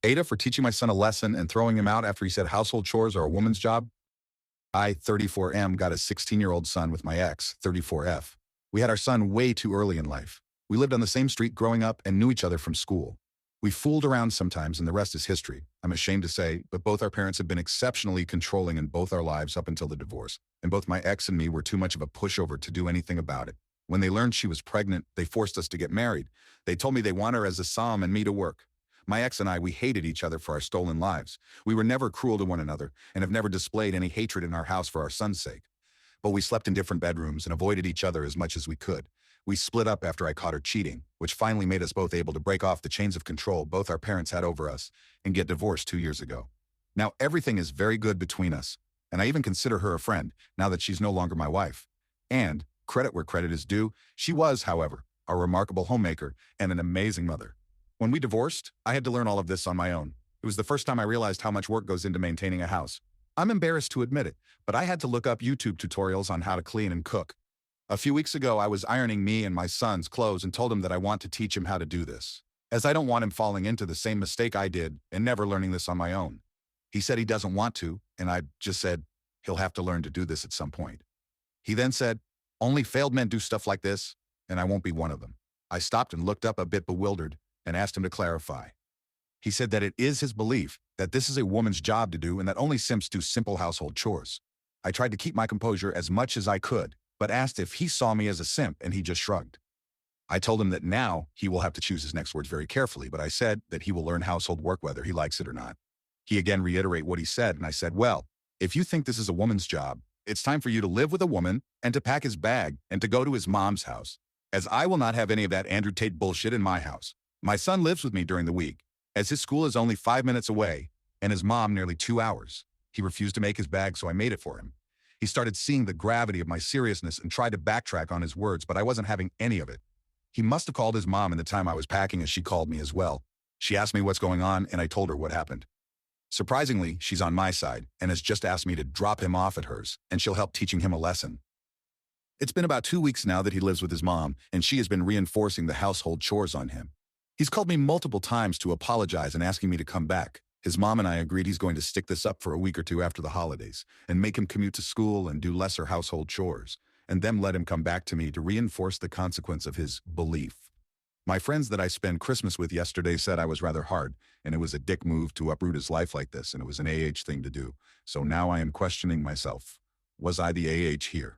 Ada for teaching my son a lesson and throwing him out after he said household chores are a woman's job. I, 34M, got a 16-year-old son with my ex, 34F. We had our son way too early in life. We lived on the same street growing up and knew each other from school. We fooled around sometimes and the rest is history, I'm ashamed to say, but both our parents have been exceptionally controlling in both our lives up until the divorce, and both my ex and me were too much of a pushover to do anything about it. When they learned she was pregnant, they forced us to get married. They told me they want her as a som and me to work. My ex and I, we hated each other for our stolen lives. We were never cruel to one another and have never displayed any hatred in our house for our son's sake. But we slept in different bedrooms and avoided each other as much as we could. We split up after I caught her cheating, which finally made us both able to break off the chains of control both our parents had over us and get divorced 2 years ago. Now everything is very good between us, and I even consider her a friend now that she's no longer my wife. And, credit where credit is due, she was, however, a remarkable homemaker and an amazing mother. When we divorced, I had to learn all of this on my own. It was the first time I realized how much work goes into maintaining a house. I'm embarrassed to admit it, but I had to look up YouTube tutorials on how to clean and cook. A few weeks ago, I was ironing me and my son's clothes and told him that I want to teach him how to do this, as I don't want him falling into the same mistake I did and never learning this on my own. He said he doesn't want to, and I just said, he'll have to learn to do this at some point. He then said, only failed men do stuff like this, and I won't be one of them. I stopped and looked up a bit bewildered and asked him to clarify. He said that it is his belief that this is a woman's job to do and that only simps do simple household chores. I tried to keep my composure as much as I could, but asked if he saw me as a simp and he just shrugged. I told him that now he will have to choose his next words very carefully, but I said that he will learn household work whether he likes it or not. He again reiterated what he said, and I said, well, if you think this is a woman's job, it's time for you to live with a woman and to pack his bag and to go to his mom's house, as I will not have any of that Andrew Tate bullshit in my house. My son lives with me during the week, as his school is only 5 minutes away and his mom nearly 2 hours. He refused to make his bag, so I made it for him. He started seeing the gravity of my seriousness and tried to backtrack on his words, but I wasn't having any of it. He must have called his mom in the time I was packing as she called me as well. She asked me what's going on, and I told her what happened. Surprisingly, she's on my side and has just asked me to drop him off at hers, and she'll help teaching him a lesson. It's been about 2 weeks now that he lives with his mom, and she has been reinforcing the household chores on him. He's called me multiple times to apologize and asking me to come back. His mom and I agreed he's going to stick this up for a week or two after the holidays and make him commute to school and do lesser household chores, and then let him come back to me to reinforce the consequence of his belief. My friends that I spent Christmas with yesterday said I was rather hard, and it was a dick move to uproot his life like this, and it was an AH thing to do. So now I am questioning myself. Was I the AH here?